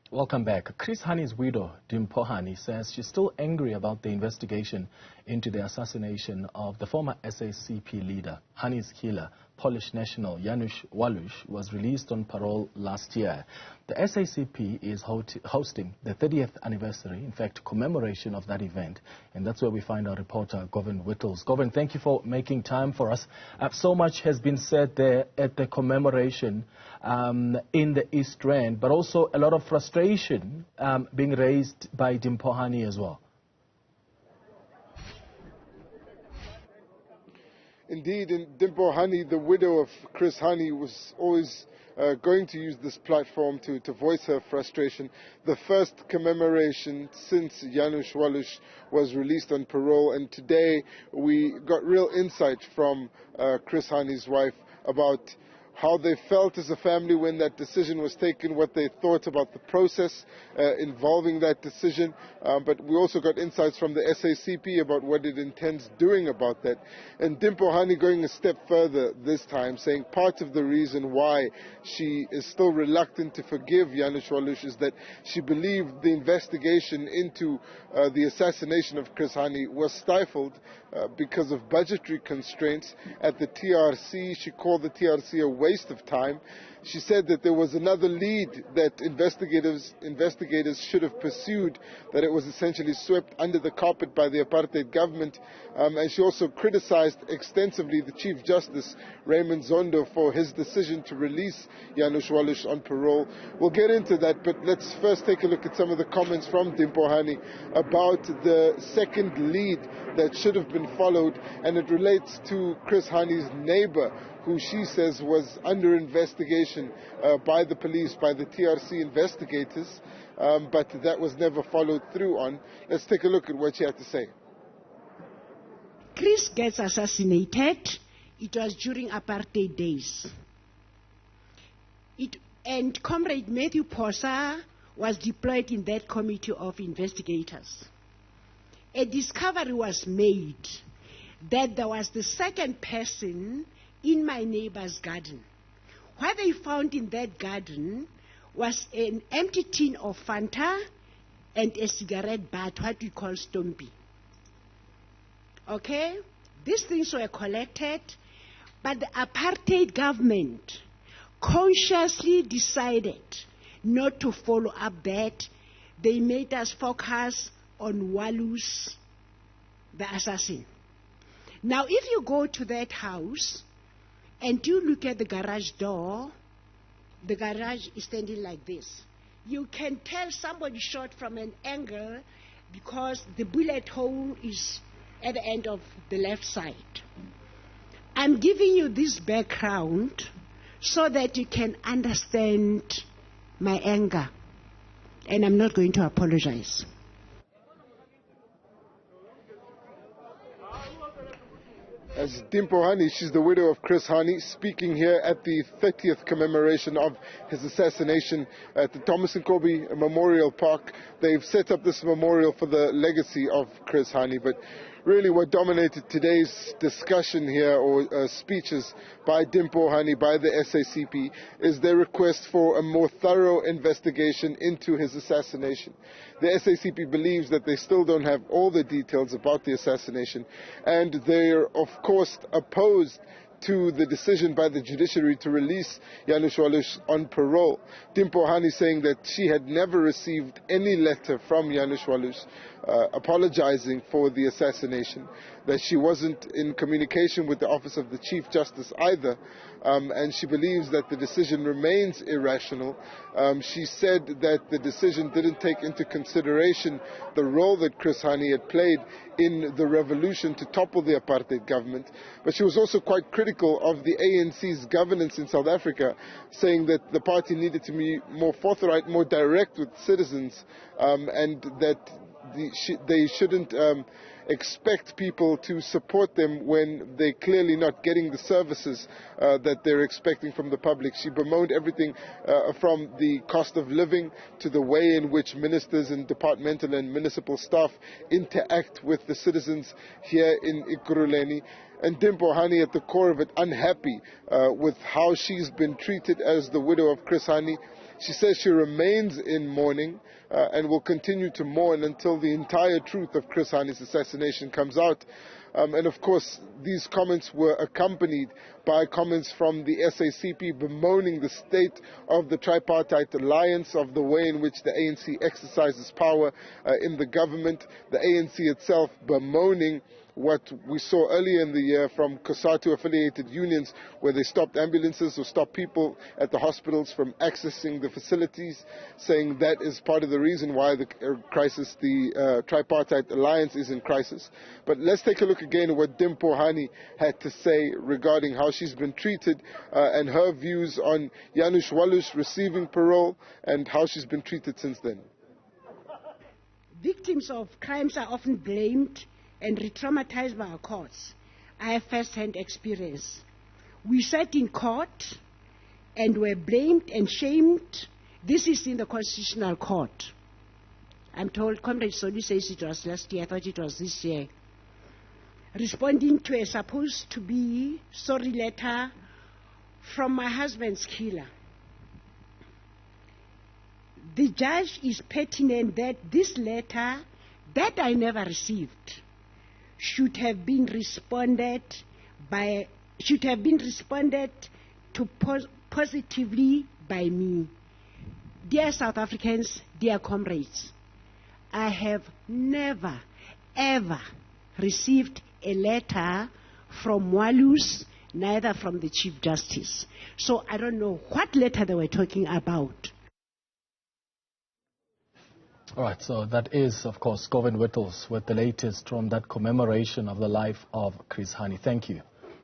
Welcome back. Chris Hani's widow, Limpho Hani, says she's still angry about the investigation into the assassination of the former SACP leader. Hani's killer, Polish national Janusz Waluś, was released on parole last year. The SACP is hosting the 30th anniversary, in fact, commemoration of that event. And that's where we find our reporter, Govan Whittles. Govan, thank you for making time for us. So much has been said there at the commemoration in the East Rand, but also a lot of frustration being raised by Limpho Hani as well. Indeed, Limpho Hani, the widow of Chris Hani, was always going to use this platform to voice her frustration. The first commemoration since Janusz Waluś was released on parole, and today we got real insight from Chris Hani's wife about how they felt as a family when that decision was taken, what they thought about the process involving that decision. But we also got insights from the SACP about what it intends doing about that. And Limpho Hani going a step further this time, saying part of the reason why she is still reluctant to forgive Janusz Waluś is that she believed the investigation into the assassination of Chris Hani was stifled because of budgetary constraints at the TRC. She called the TRC a waste of time. She said that there was another lead that investigators should have pursued, that it was essentially swept under the carpet by the apartheid government. And she also criticized extensively the Chief Justice, Raymond Zondo, for his decision to release Janusz Waluś on parole. We'll get into that, but let's first take a look at some of the comments from Limpho Hani about the second lead that should have been followed, and it relates to Chris Hani's neighbor, who she says was under investigation by the police, by the TRC investigators, but that was never followed through on. Let's take a look at what she had to say. Chris gets assassinated. It was during apartheid days. And Comrade Matthew Posa was deployed in that committee of investigators. A discovery was made that there was the second person in my neighbor's garden. What they found in that garden was an empty tin of Fanta and a cigarette butt, what we call stompy. Okay? These things were collected, but the apartheid government consciously decided not to follow up that. They made us focus on Waluś, the assassin. Now, if you go to that house and you look at the garage door, the garage is standing like this. You can tell somebody shot from an angle because the bullet hole is at the end of the left side. I'm giving you this background so that you can understand my anger, and I'm not going to apologize. As Limpho Hani, she's the widow of Chris Hani, speaking here at the 30th commemoration of his assassination at the Thomas and Kobe Memorial Park. They've set up this memorial for the legacy of Chris Hani, but really what dominated today's discussion here, or speeches by Limpho Hani, by the SACP, is their request for a more thorough investigation into his assassination. The SACP believes that they still don't have all the details about the assassination, and they're of course opposed to the decision by the judiciary to release Janusz Waluś on parole. Limpho Hani saying that she had never received any letter from Janusz Waluś apologizing for the assassination, that she wasn't in communication with the Office of the Chief Justice either, and she believes that the decision remains irrational. She said that the decision didn't take into consideration the role that Chris Hani had played in the revolution to topple the apartheid government, but she was also quite critical of the ANC's governance in South Africa, saying that the party needed to be more forthright, more direct with citizens, and that they shouldn't expect people to support them when they're clearly not getting the services that they're expecting from the public. She bemoaned everything from the cost of living to the way in which ministers and departmental and municipal staff interact with the citizens here in Ekurhuleni. And Limpho Hani, at the core of it, unhappy with how she's been treated as the widow of Chris Hani. She says she remains in mourning and will continue to mourn until the entire truth of Chris Hani's assassination comes out. And of course, these comments were accompanied by comments from the SACP bemoaning the state of the tripartite alliance, of the way in which the ANC exercises power in the government, the ANC itself bemoaning what we saw earlier in the year from COSATU-affiliated unions, where they stopped ambulances or stopped people at the hospitals from accessing the facilities, saying that is part of the reason why the crisis, the tripartite alliance is in crisis. But let's take a look again at what Limpho Hani had to say regarding how she's been treated and her views on Janusz Waluś receiving parole and how she's been treated since then. Victims of crimes are often blamed and re-traumatized by our courts. I have first-hand experience. We sat in court and were blamed and shamed. This is in the Constitutional Court. I'm told, Comrade Soli says it was last year, I thought it was this year. Responding to a supposed to be sorry letter from my husband's killer. The judge is pertinent that this letter that I never received should have been responded to positively by me. Dear South Africans, dear comrades, I have never, ever received a letter from Waluś, neither from the Chief Justice. So I don't know what letter they were talking about. All right, so that is, of course, Govan Whittles with the latest from that commemoration of the life of Chris Hani. Thank you.